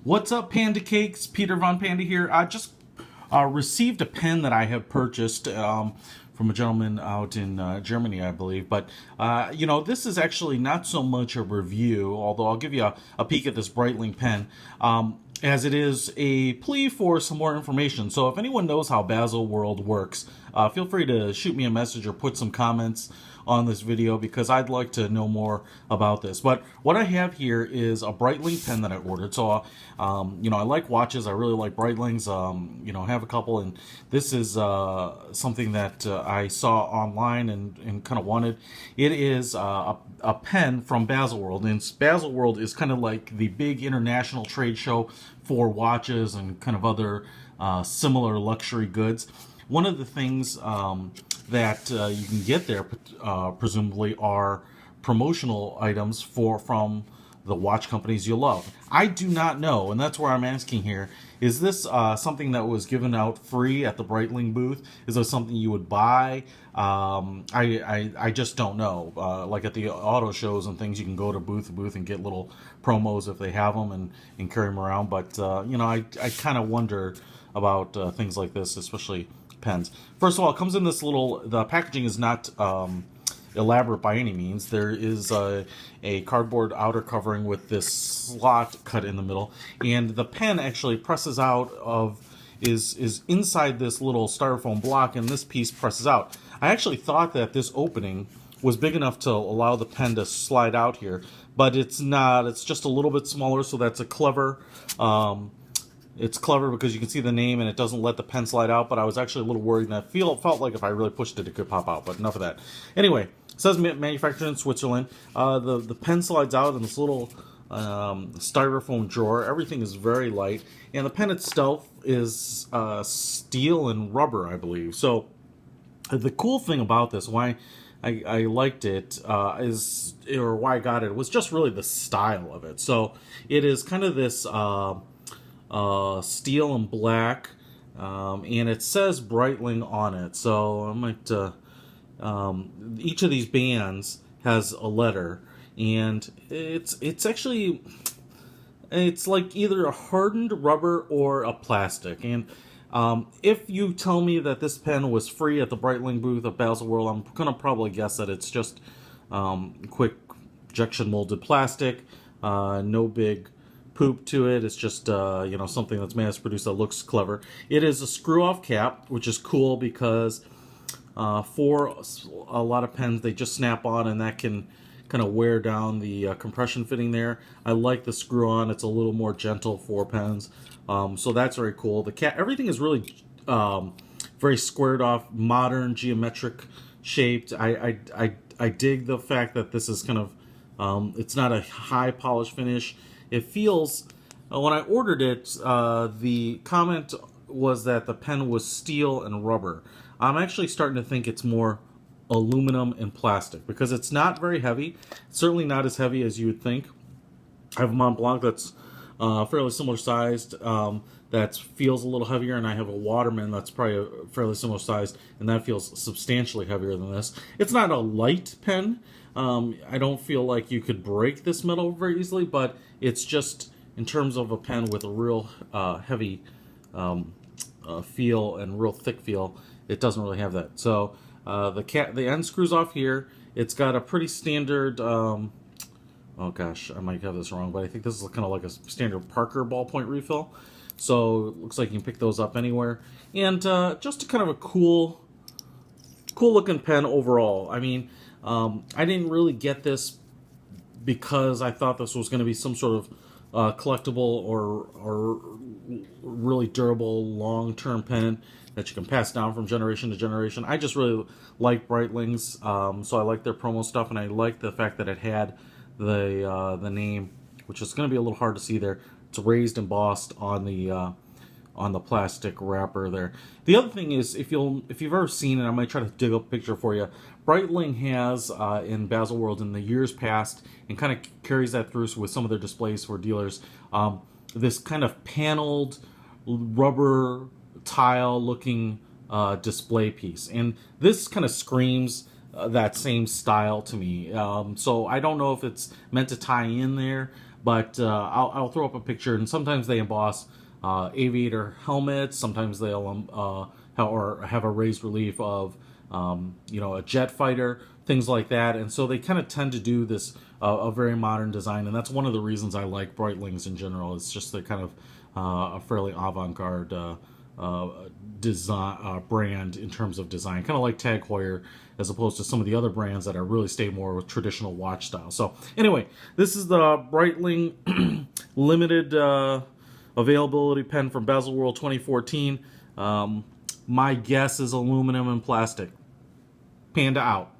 What's up, Panda Cakes? Peter Von Panda here. I just received a pen that I have purchased from a gentleman out in Germany, I believe. But, this is actually not so much a review, although I'll give you a peek at this Breitling pen, as it is a plea for some more information. So if anyone knows how Baselworld works, feel free to shoot me a message or put some comments on this video because I'd like to know more about this. But what I have here is a Breitling pen that I ordered. So, I like watches. I really like Breitlings. I have a couple, and this is something that I saw online and kind of wanted. It is a pen from Baselworld, and Baselworld is kind of like the big international trade show for watches and kind of other similar luxury goods. One of the things that you can get there, presumably, are promotional items from the watch companies you love. I do not know, and that's where I'm asking here. Is this something that was given out free at the Breitling booth? Is this something you would buy? I just don't know. Like at the auto shows and things, you can go to booth to booth and get little promos if they have them and carry them around. But, I kind of wonder about things like this, especially pens. First of all, it comes in this the packaging is not elaborate by any means. There is a cardboard outer covering with this slot cut in the middle, and the pen actually presses out is inside this little styrofoam block, and this piece presses out. I actually thought that this opening was big enough to allow the pen to slide out here, but it's not. It's just a little bit smaller, so that's a clever it's clever because you can see the name and it doesn't let the pen slide out, but I was actually a little worried, and felt like if I really pushed it, it could pop out, but enough of that. Anyway, it says manufactured in Switzerland. The pen slides out in this little styrofoam drawer. Everything is very light, and the pen itself is steel and rubber, I believe. So the cool thing about this, why I liked it, or why I got it, was just really the style of it. So it is kind of this steel and black, and it says Breitling on it. So I might each of these bands has a letter, and it's actually like either a hardened rubber or a plastic. And if you tell me that this pen was free at the Breitling booth of Baselworld, I'm gonna probably guess that it's just quick injection molded plastic, no big poop to it. It's just something that's mass produced that looks clever. It is a screw off cap, which is cool because for a lot of pens they just snap on, and that can kind of wear down the compression fitting there. I like the screw on. It's a little more gentle for pens, so that's very cool. The cap, everything is really very squared off, modern, geometric shaped. I dig the fact that this is kind of it's not a high polish finish. It feels, when I ordered it, the comment was that the pen was steel and rubber. I'm actually starting to think it's more aluminum and plastic because it's not very heavy. It's certainly not as heavy as you would think. I have a Mont Blanc that's fairly similar sized, that feels a little heavier, and I have a Waterman that's probably fairly similar sized, and that feels substantially heavier than this. It's not a light pen. I don't feel like you could break this metal very easily, but it's just, in terms of a pen with a real heavy feel and real thick feel, it doesn't really have that. So the end screws off here. It's got a pretty standard, oh gosh, I might have this wrong, but I think this is kind of like a standard Parker ballpoint refill. So it looks like you can pick those up anywhere. And just a kind of a cool looking pen overall. I mean, I didn't really get this because I thought this was going to be some sort of collectible or really durable long-term pen that you can pass down from generation to generation. I just really like Breitlings, so I like their promo stuff, and I like the fact that it had the name, which is going to be a little hard to see there. It's raised embossed on the plastic wrapper there. The other thing is, if you've ever seen it, I might try to dig up a picture for you. Breitling has in Baselworld in the years past, and kind of carries that through with some of their displays for dealers, this kind of paneled rubber tile looking display piece, and this kind of screams that same style to me. So I don't know if it's meant to tie in there, but I'll throw up a picture, and sometimes they emboss aviator helmets. Sometimes they'll have a raised relief of a jet fighter, things like that. And so they kind of tend to do this a very modern design, and that's one of the reasons I like Breitlings in general. It's just they're kind of a fairly avant-garde design brand in terms of design, kind of like Tag Heuer, as opposed to some of the other brands that are really stay more with traditional watch style. So anyway, this is the Breitling limited availability pen from Baselworld 2014. My guess is aluminum and plastic. Panda out.